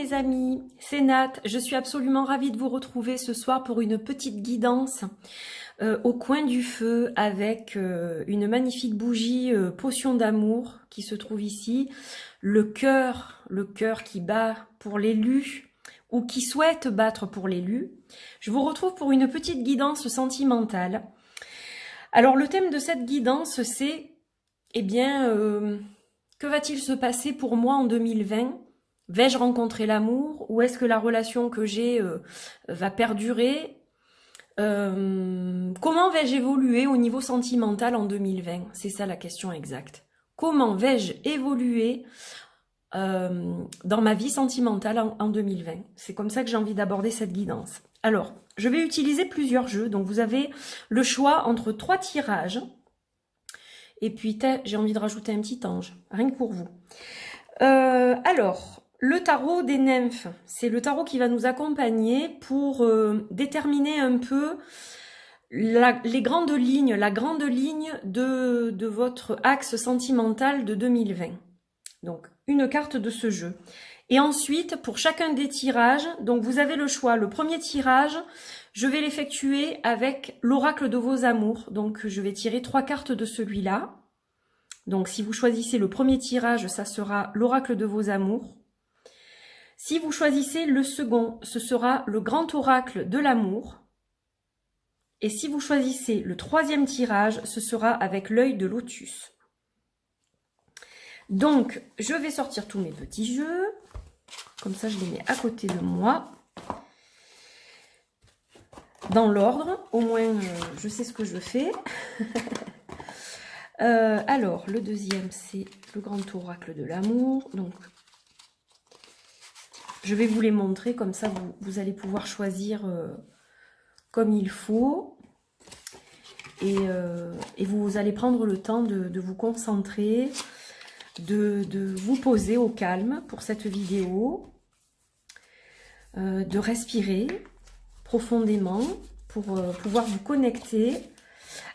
mes amis, c'est Nat. Je suis absolument ravie de vous retrouver ce soir pour une petite guidance au coin du feu avec une magnifique bougie potion d'amour qui se trouve ici. Le cœur qui bat pour l'élu ou qui souhaite battre pour l'élu. Je vous retrouve pour une petite guidance sentimentale. Alors le thème de cette guidance c'est, eh bien, que va-t-il se passer pour moi en 2020 ? Vais-je rencontrer l'amour ou est-ce que la relation que j'ai va perdurer? Comment vais-je évoluer au niveau sentimental en 2020? C'est ça la question exacte. Comment vais-je évoluer dans ma vie sentimentale en 2020? C'est comme ça que j'ai envie d'aborder cette guidance. Alors, je vais utiliser plusieurs jeux. Donc, vous avez le choix entre 3 tirages. Et puis, j'ai envie de rajouter un petit ange, rien que pour vous. Alors, le tarot des nymphes, c'est le tarot qui va nous accompagner pour déterminer un peu la grande ligne de votre axe sentimental de 2020. Donc, une carte de ce jeu. Et ensuite, pour chacun des tirages, donc vous avez le choix. Le premier tirage, je vais l'effectuer avec l'oracle de vos amours. Donc, je vais tirer 3 cartes de celui-là. Donc, si vous choisissez le premier tirage, ça sera l'oracle de vos amours. Si vous choisissez le second, ce sera le grand oracle de l'amour. Et si vous choisissez le troisième tirage, ce sera avec l'œil de lotus. Donc, je vais sortir tous mes petits jeux. Comme ça, je les mets à côté de moi. Dans l'ordre. Au moins, je sais ce que je fais. Alors, le deuxième, c'est le grand oracle de l'amour. Donc, je vais vous les montrer. Comme ça, vous allez pouvoir choisir comme il faut. Et vous allez prendre le temps de vous concentrer, de vous poser au calme pour cette vidéo, de respirer profondément pour pouvoir vous connecter.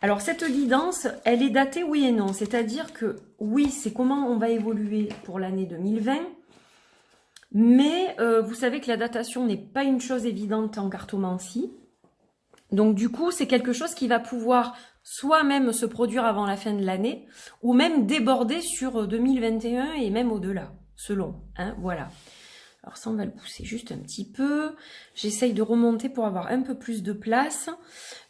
Alors cette guidance, elle est datée oui et non, c'est-à-dire que oui, c'est comment on va évoluer pour l'année 2020, mais vous savez que la datation n'est pas une chose évidente en cartomancie. Donc du coup, c'est quelque chose qui va pouvoir soit même se produire avant la fin de l'année, ou même déborder sur 2021 et même au-delà, selon. Hein, voilà. Alors ça, on va le pousser juste un petit peu. J'essaye de remonter pour avoir un peu plus de place,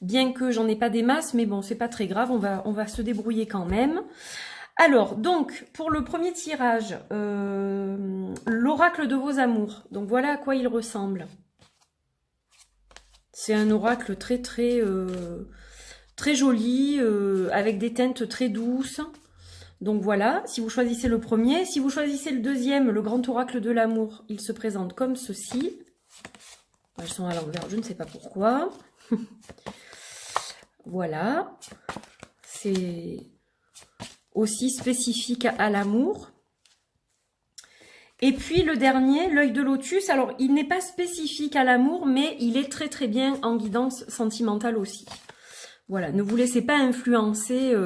bien que j'en ai pas des masses, mais bon, c'est pas très grave, on va se débrouiller quand même. Alors, donc, pour le premier tirage, l'oracle de vos amours. Donc voilà à quoi il ressemble. C'est un oracle très joli, avec des teintes très douces. Donc voilà, si vous choisissez le premier. Si vous choisissez le deuxième, le grand oracle de l'amour, il se présente comme ceci. Elles sont à l'envers, je ne sais pas pourquoi. Voilà. C'est aussi spécifique à l'amour. Et puis le dernier, l'œil de lotus, alors il n'est pas spécifique à l'amour, mais il est très bien en guidance sentimentale aussi. Voilà, ne vous laissez pas influencer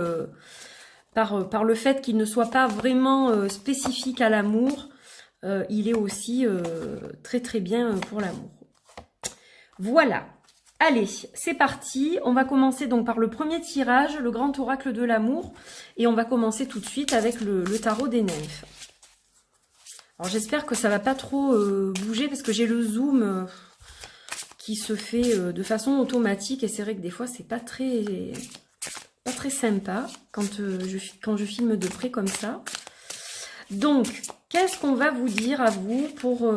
par le fait qu'il ne soit pas vraiment spécifique à l'amour. Il est aussi très bien pour l'amour. Voilà, allez, c'est parti. On va commencer donc par le premier tirage, le grand oracle de l'amour. Et on va commencer tout de suite avec le tarot des nymphes. Alors j'espère que ça va pas trop bouger parce que j'ai le zoom qui se fait de façon automatique et c'est vrai que des fois c'est pas très sympa quand je filme de près comme ça. Donc qu'est-ce qu'on va vous dire à vous pour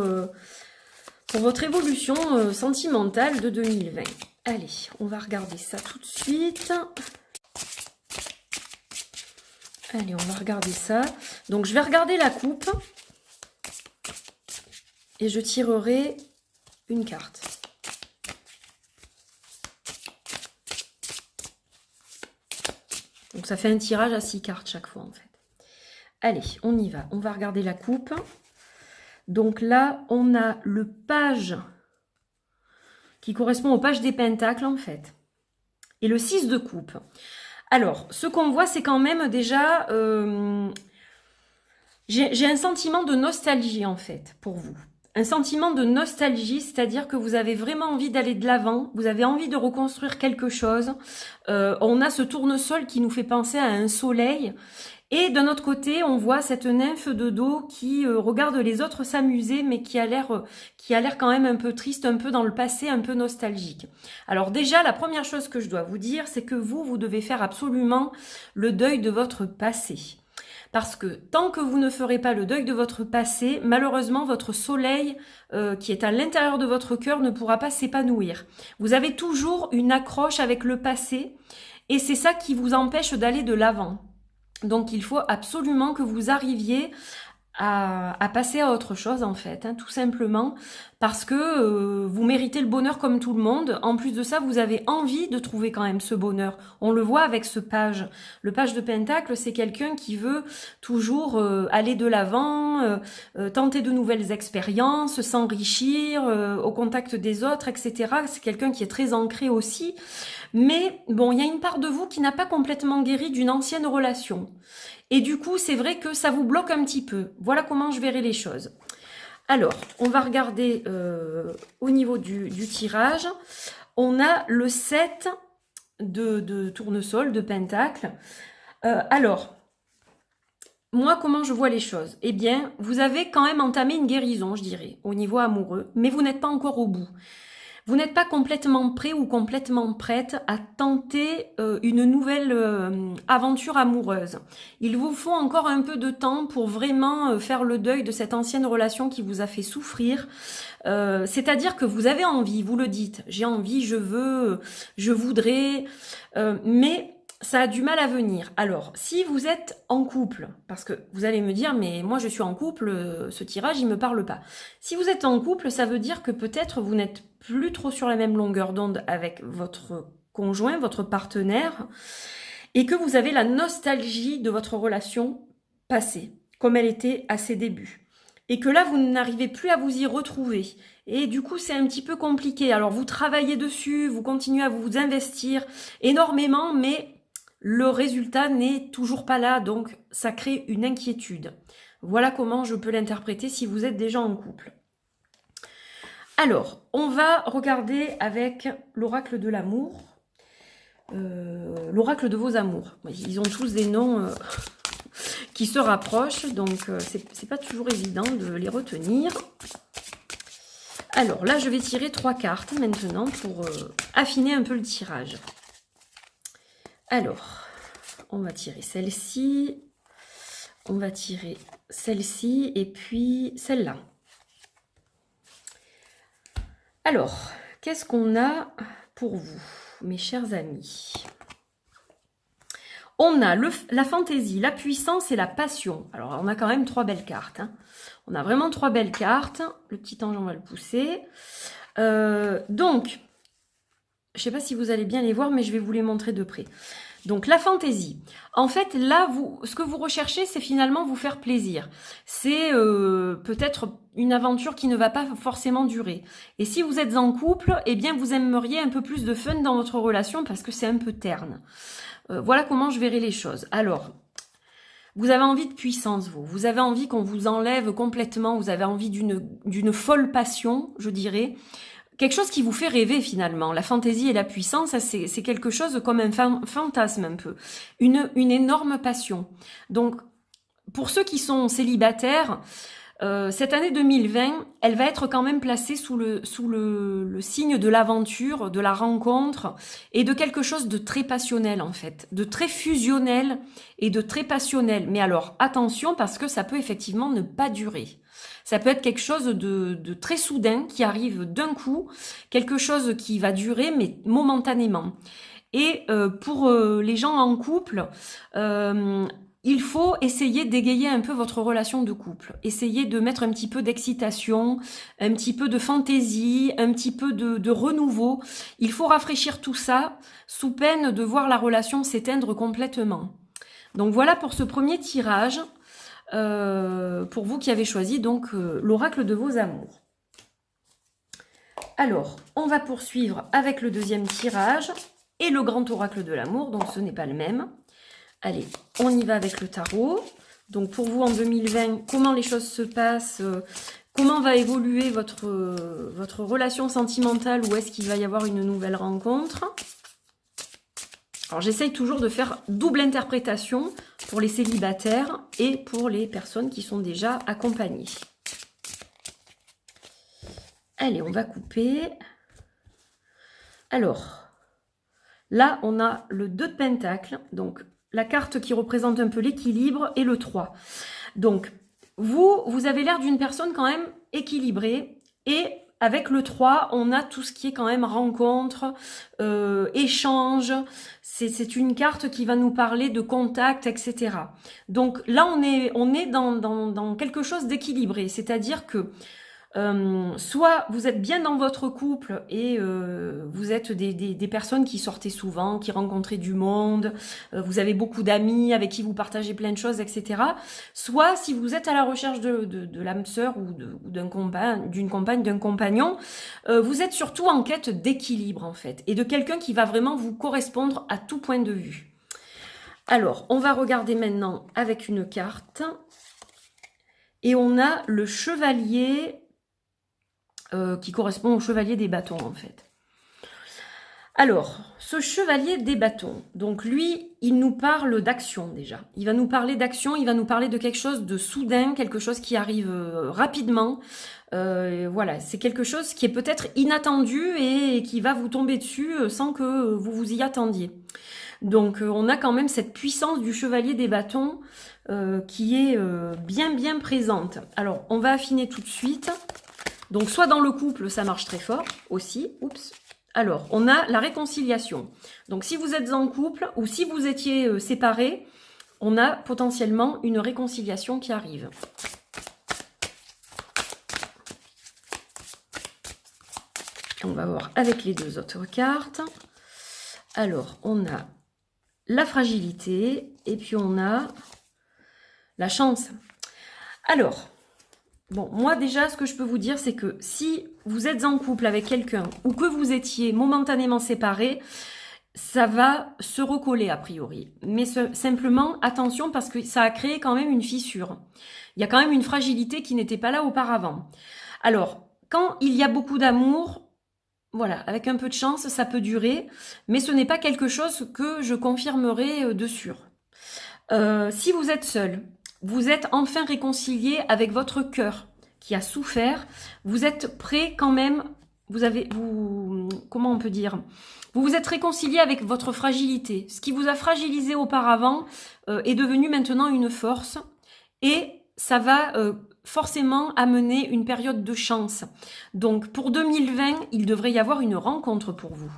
votre évolution sentimentale de 2020? Allez, on va regarder ça tout de suite. Allez, on va regarder ça. Donc je vais regarder la coupe. Et je tirerai une carte. Donc ça fait un tirage à 6 cartes chaque fois en fait. Allez, on y va. On va regarder la coupe. Donc là, on a le page qui correspond au page des pentacles en fait. Et le 6 de coupe. Alors, ce qu'on voit, c'est quand même déjà... j'ai un sentiment de nostalgie en fait pour vous. un sentiment de nostalgie, c'est-à-dire que vous avez vraiment envie d'aller de l'avant, vous avez envie de reconstruire quelque chose. On a ce tournesol qui nous fait penser à un soleil. Et d'un autre côté, on voit cette nymphe de dos qui regarde les autres s'amuser, mais qui a l'air quand même un peu triste, un peu dans le passé, un peu nostalgique. Alors déjà, la première chose que je dois vous dire, c'est que vous devez faire absolument le deuil de votre passé. Parce que tant que vous ne ferez pas le deuil de votre passé, malheureusement, votre soleil qui est à l'intérieur de votre cœur ne pourra pas s'épanouir. Vous avez toujours une accroche avec le passé et c'est ça qui vous empêche d'aller de l'avant. Donc, il faut absolument que vous arriviez à passer à autre chose, en fait, hein, tout simplement, parce que vous méritez le bonheur comme tout le monde. En plus de ça, vous avez envie de trouver quand même ce bonheur. On le voit avec ce page. Le page de Pentacle, c'est quelqu'un qui veut toujours aller de l'avant, tenter de nouvelles expériences, s'enrichir au contact des autres, etc. C'est quelqu'un qui est très ancré aussi. Mais bon, il y a une part de vous qui n'a pas complètement guéri d'une ancienne relation. Et du coup, c'est vrai que ça vous bloque un petit peu. Voilà comment je verrai les choses. Alors, on va regarder au niveau du tirage. On a le 7 de tournesol, de pentacle. Alors, moi, comment je vois les choses? Eh bien, vous avez quand même entamé une guérison, je dirais, au niveau amoureux, mais vous n'êtes pas encore au bout. Vous n'êtes pas complètement prêt ou complètement prête à tenter une nouvelle aventure amoureuse. Il vous faut encore un peu de temps pour vraiment faire le deuil de cette ancienne relation qui vous a fait souffrir. C'est-à-dire que vous avez envie, vous le dites, j'ai envie, je veux, je voudrais, mais ça a du mal à venir. Alors, si vous êtes en couple, parce que vous allez me dire, mais moi je suis en couple, ce tirage il me parle pas. Si vous êtes en couple, ça veut dire que peut-être vous n'êtes plus trop sur la même longueur d'onde avec votre conjoint, votre partenaire, et que vous avez la nostalgie de votre relation passée, comme elle était à ses débuts. Et que là, vous n'arrivez plus à vous y retrouver. Et du coup, c'est un petit peu compliqué. Alors, vous travaillez dessus, vous continuez à vous investir énormément, mais le résultat n'est toujours pas là, donc ça crée une inquiétude. Voilà comment je peux l'interpréter si vous êtes déjà en couple. Alors, on va regarder avec l'oracle de l'amour, l'oracle de vos amours. Ils ont tous des noms qui se rapprochent, donc c'est pas toujours évident de les retenir. Alors là, je vais tirer 3 cartes maintenant pour affiner un peu le tirage. Alors, on va tirer celle-ci, on va tirer celle-ci et puis celle-là. Alors, qu'est-ce qu'on a pour vous, mes chers amis? On a la fantaisie, la puissance et la passion. Alors, on a quand même 3 belles cartes. Hein. On a vraiment 3 belles cartes. Le petit ange, on va le pousser. Donc, je ne sais pas si vous allez bien les voir, mais je vais vous les montrer de près. Donc, la fantaisie. En fait, là, ce que vous recherchez, c'est finalement vous faire plaisir. C'est peut-être une aventure qui ne va pas forcément durer. Et si vous êtes en couple, eh bien, vous aimeriez un peu plus de fun dans votre relation parce que c'est un peu terne. Voilà comment je verrai les choses. Alors, vous avez envie de puissance, vous avez envie qu'on vous enlève complètement, vous avez envie d'une folle passion, je dirais. Quelque chose qui vous fait rêver finalement. La fantaisie et la puissance, c'est quelque chose comme un fantasme un peu. Une énorme passion. Donc, pour ceux qui sont célibataires, cette année 2020, elle va être quand même placée sous le signe de l'aventure, de la rencontre et de quelque chose de très passionnel en fait, de très fusionnel et de très passionnel. Mais alors attention parce que ça peut effectivement ne pas durer. Ça peut être quelque chose de très soudain qui arrive d'un coup, quelque chose qui va durer mais momentanément. Et pour les gens en couple, il faut essayer d'égayer un peu votre relation de couple. Essayez de mettre un petit peu d'excitation, un petit peu de fantaisie, un petit peu de renouveau. Il faut rafraîchir tout ça sous peine de voir la relation s'éteindre complètement. Donc voilà pour ce premier tirage, pour vous qui avez choisi donc l'oracle de vos amours. Alors, on va poursuivre avec le deuxième tirage et le grand oracle de l'amour, donc ce n'est pas le même. Allez, on y va avec le tarot. Donc pour vous en 2020, comment les choses se passent, comment va évoluer votre relation sentimentale, ou est-ce qu'il va y avoir une nouvelle rencontre? Alors j'essaye toujours de faire double interprétation pour les célibataires et pour les personnes qui sont déjà accompagnées. Allez, on va couper. Alors, là, on a le 2 de Pentacle, donc la carte qui représente un peu l'équilibre, et le 3. Donc, vous avez l'air d'une personne quand même équilibrée, et avec le 3, on a tout ce qui est quand même rencontre, échange. C'est une carte qui va nous parler de contact, etc. Donc là, on est dans quelque chose d'équilibré, c'est-à-dire que soit vous êtes bien dans votre couple et vous êtes des personnes qui sortez souvent, qui rencontrez du monde, vous avez beaucoup d'amis avec qui vous partagez plein de choses, etc. Soit si vous êtes à la recherche de l'âme sœur ou d'une compagne, d'un compagnon, vous êtes surtout en quête d'équilibre en fait, et de quelqu'un qui va vraiment vous correspondre à tout point de vue. Alors, on va regarder maintenant avec une carte, et on a le chevalier qui correspond au chevalier des bâtons en fait. Alors, ce chevalier des bâtons, donc lui, il nous parle d'action déjà. Il va nous parler d'action, il va nous parler de quelque chose de soudain, quelque chose qui arrive rapidement. Voilà, c'est quelque chose qui est peut-être inattendu et qui va vous tomber dessus sans que vous vous y attendiez. Donc, on a quand même cette puissance du chevalier des bâtons qui est bien présente. Alors, on va affiner tout de suite. Donc, soit dans le couple, ça marche très fort aussi. Oups. Alors, on a la réconciliation. Donc, si vous êtes en couple ou si vous étiez séparés, on a potentiellement une réconciliation qui arrive. On va voir avec les deux autres cartes. Alors, on a la fragilité et puis on a la chance. Alors... bon, moi déjà, ce que je peux vous dire, c'est que si vous êtes en couple avec quelqu'un ou que vous étiez momentanément séparés, ça va se recoller a priori. Mais simplement, attention, parce que ça a créé quand même une fissure. Il y a quand même une fragilité qui n'était pas là auparavant. Alors, quand il y a beaucoup d'amour, voilà, avec un peu de chance, ça peut durer, mais ce n'est pas quelque chose que je confirmerai de sûr. Si vous êtes seul, vous êtes enfin réconcilié avec votre cœur qui a souffert, vous êtes prêt quand même, comment on peut dire, vous vous êtes réconcilié avec votre fragilité. Ce qui vous a fragilisé auparavant est devenu maintenant une force, et ça va forcément amener une période de chance. Donc pour 2020, il devrait y avoir une rencontre pour vous.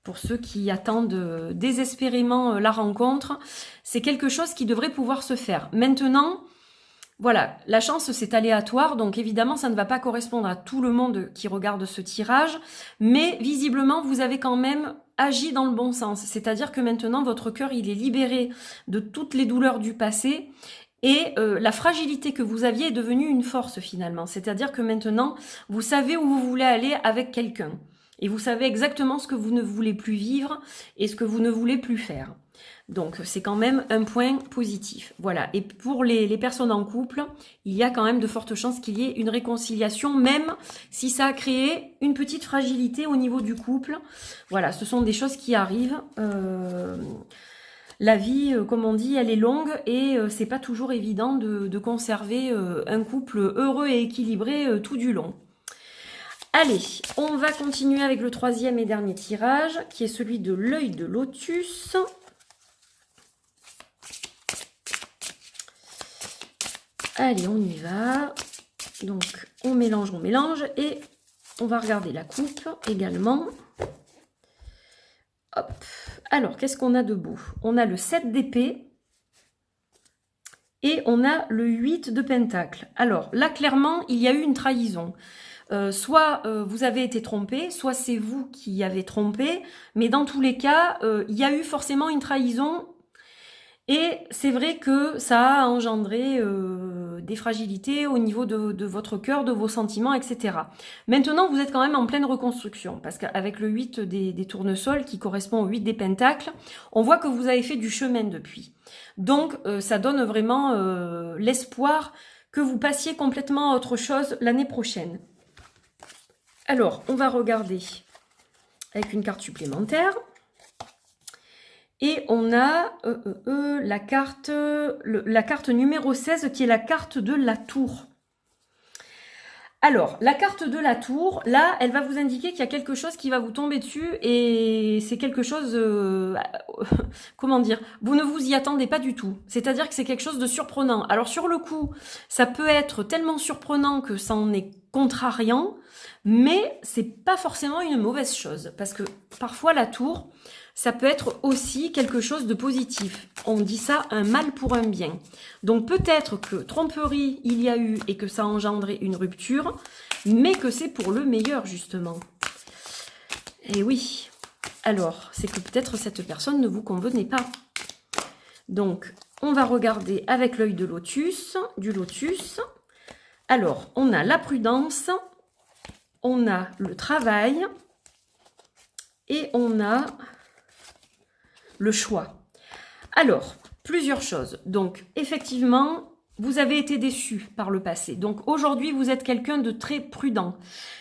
Pour ceux qui attendent désespérément la rencontre, c'est quelque chose qui devrait pouvoir se faire. Maintenant, voilà, la chance c'est aléatoire, donc évidemment ça ne va pas correspondre à tout le monde qui regarde ce tirage, mais visiblement vous avez quand même agi dans le bon sens. C'est-à-dire que maintenant votre cœur il est libéré de toutes les douleurs du passé, et la fragilité que vous aviez est devenue une force finalement. C'est-à-dire que maintenant vous savez où vous voulez aller avec quelqu'un. Et vous savez exactement ce que vous ne voulez plus vivre et ce que vous ne voulez plus faire. Donc, c'est quand même un point positif. Voilà. Et pour les personnes en couple, il y a quand même de fortes chances qu'il y ait une réconciliation, même si ça a créé une petite fragilité au niveau du couple. Voilà, ce sont des choses qui arrivent. La vie, comme on dit, elle est longue et c'est pas toujours évident de conserver un couple heureux et équilibré tout du long. Allez, on va continuer avec le troisième et dernier tirage, qui est celui de l'œil de lotus. Allez, on y va. Donc, on mélange, et on va regarder la coupe également. Hop. Alors, qu'est-ce qu'on a de beau? On a le 7 d'épée et on a le 8 de pentacle. Alors, là, clairement, il y a eu une trahison. Soit vous avez été trompé, soit c'est vous qui avez trompé, mais dans tous les cas, il y a eu forcément une trahison, et c'est vrai que ça a engendré des fragilités au niveau de votre cœur, de vos sentiments, etc. Maintenant, vous êtes quand même en pleine reconstruction, parce qu'avec le 8 des tournesols, qui correspond au 8 des pentacles, on voit que vous avez fait du chemin depuis. Donc, ça donne vraiment l'espoir que vous passiez complètement à autre chose l'année prochaine. Alors, on va regarder avec une carte supplémentaire. Et on a la carte numéro 16 qui est la carte de la tour. Alors, la carte de la tour, là, elle va vous indiquer qu'il y a quelque chose qui va vous tomber dessus et c'est quelque chose, comment dire, vous ne vous y attendez pas du tout. C'est-à-dire que c'est quelque chose de surprenant. Alors, sur le coup, ça peut être tellement surprenant que ça en est contrariant, mais c'est pas forcément une mauvaise chose parce que parfois la tour, ça peut être aussi quelque chose de positif. On dit ça, un mal pour un bien. Donc peut-être que tromperie il y a eu et que ça a engendré une rupture, mais que c'est pour le meilleur justement. Et oui, alors c'est que peut-être cette personne ne vous convenait pas. Donc on va regarder avec l'œil de lotus, du lotus. Alors on a la prudence, on a le travail et on a le choix. Alors, plusieurs choses. Donc, effectivement, vous avez été déçu par le passé. Donc, aujourd'hui, vous êtes quelqu'un de très prudent.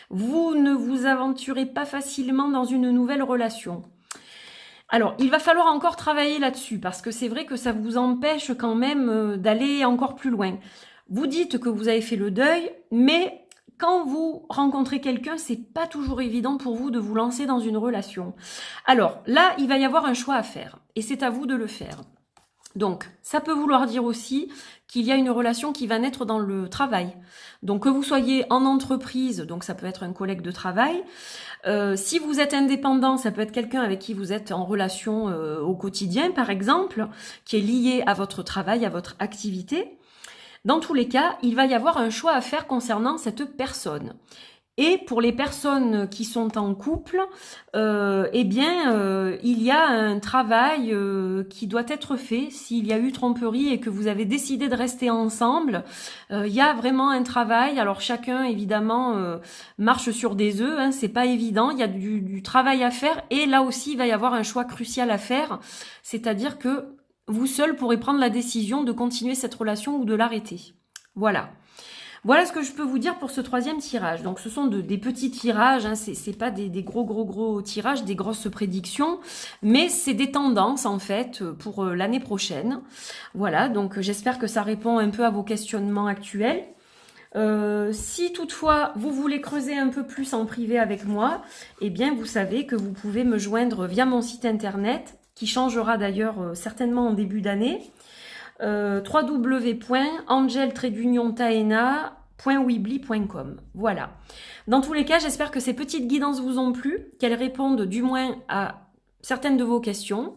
Vous ne vous aventurez pas facilement dans une nouvelle relation. Alors, il va falloir encore travailler là-dessus parce que c'est vrai que ça vous empêche quand même d'aller encore plus loin. Vous dites que vous avez fait le deuil, mais quand vous rencontrez quelqu'un, c'est pas toujours évident pour vous de vous lancer dans une relation. Alors là, il va y avoir un choix à faire et c'est à vous de le faire. Donc, ça peut vouloir dire aussi qu'il y a une relation qui va naître dans le travail. Donc, que vous soyez en entreprise, donc ça peut être un collègue de travail. Si vous êtes indépendant, ça peut être quelqu'un avec qui vous êtes en relation au quotidien, par exemple, qui est lié à votre travail, à votre activité. Dans tous les cas, il va y avoir un choix à faire concernant cette personne. Et pour les personnes qui sont en couple, il y a un travail qui doit être fait. S'il y a eu tromperie et que vous avez décidé de rester ensemble, il y a vraiment un travail. Alors chacun, évidemment, marche sur des œufs, hein, c'est pas évident. Il y a du travail à faire et là aussi, il va y avoir un choix crucial à faire. C'est-à-dire que vous seul pourrez prendre la décision de continuer cette relation ou de l'arrêter. Voilà. Voilà ce que je peux vous dire pour ce troisième tirage. Donc ce sont des petits tirages, hein, c'est pas des gros tirages, des grosses prédictions, mais c'est des tendances en fait pour l'année prochaine. Voilà, donc j'espère que ça répond un peu à vos questionnements actuels. Si toutefois vous voulez creuser un peu plus en privé avec moi, eh bien vous savez que vous pouvez me joindre via mon site internet, qui changera d'ailleurs certainement en début d'année, www.angel-taena.weebly.com. Voilà. Dans tous les cas, j'espère que ces petites guidances vous ont plu, qu'elles répondent du moins à certaines de vos questions.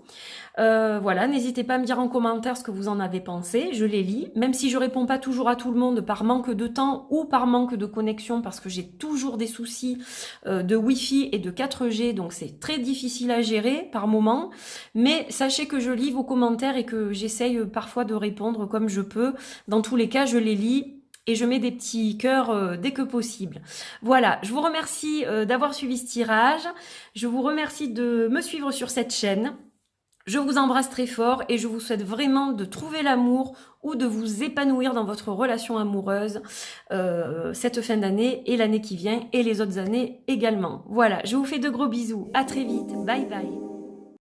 Voilà, n'hésitez pas à me dire en commentaire ce que vous en avez pensé, je les lis, même si je réponds pas toujours à tout le monde par manque de temps ou par manque de connexion, parce que j'ai toujours des soucis de Wi-Fi et de 4G, donc c'est très difficile à gérer par moment, mais sachez que je lis vos commentaires et que j'essaye parfois de répondre comme je peux. Dans tous les cas, je les lis et je mets des petits cœurs dès que possible. Voilà, je vous remercie d'avoir suivi ce tirage, je vous remercie de me suivre sur cette chaîne. Je vous embrasse très fort et je vous souhaite vraiment de trouver l'amour ou de vous épanouir dans votre relation amoureuse cette fin d'année et l'année qui vient et les autres années également. Voilà, je vous fais de gros bisous. À très vite. Bye bye.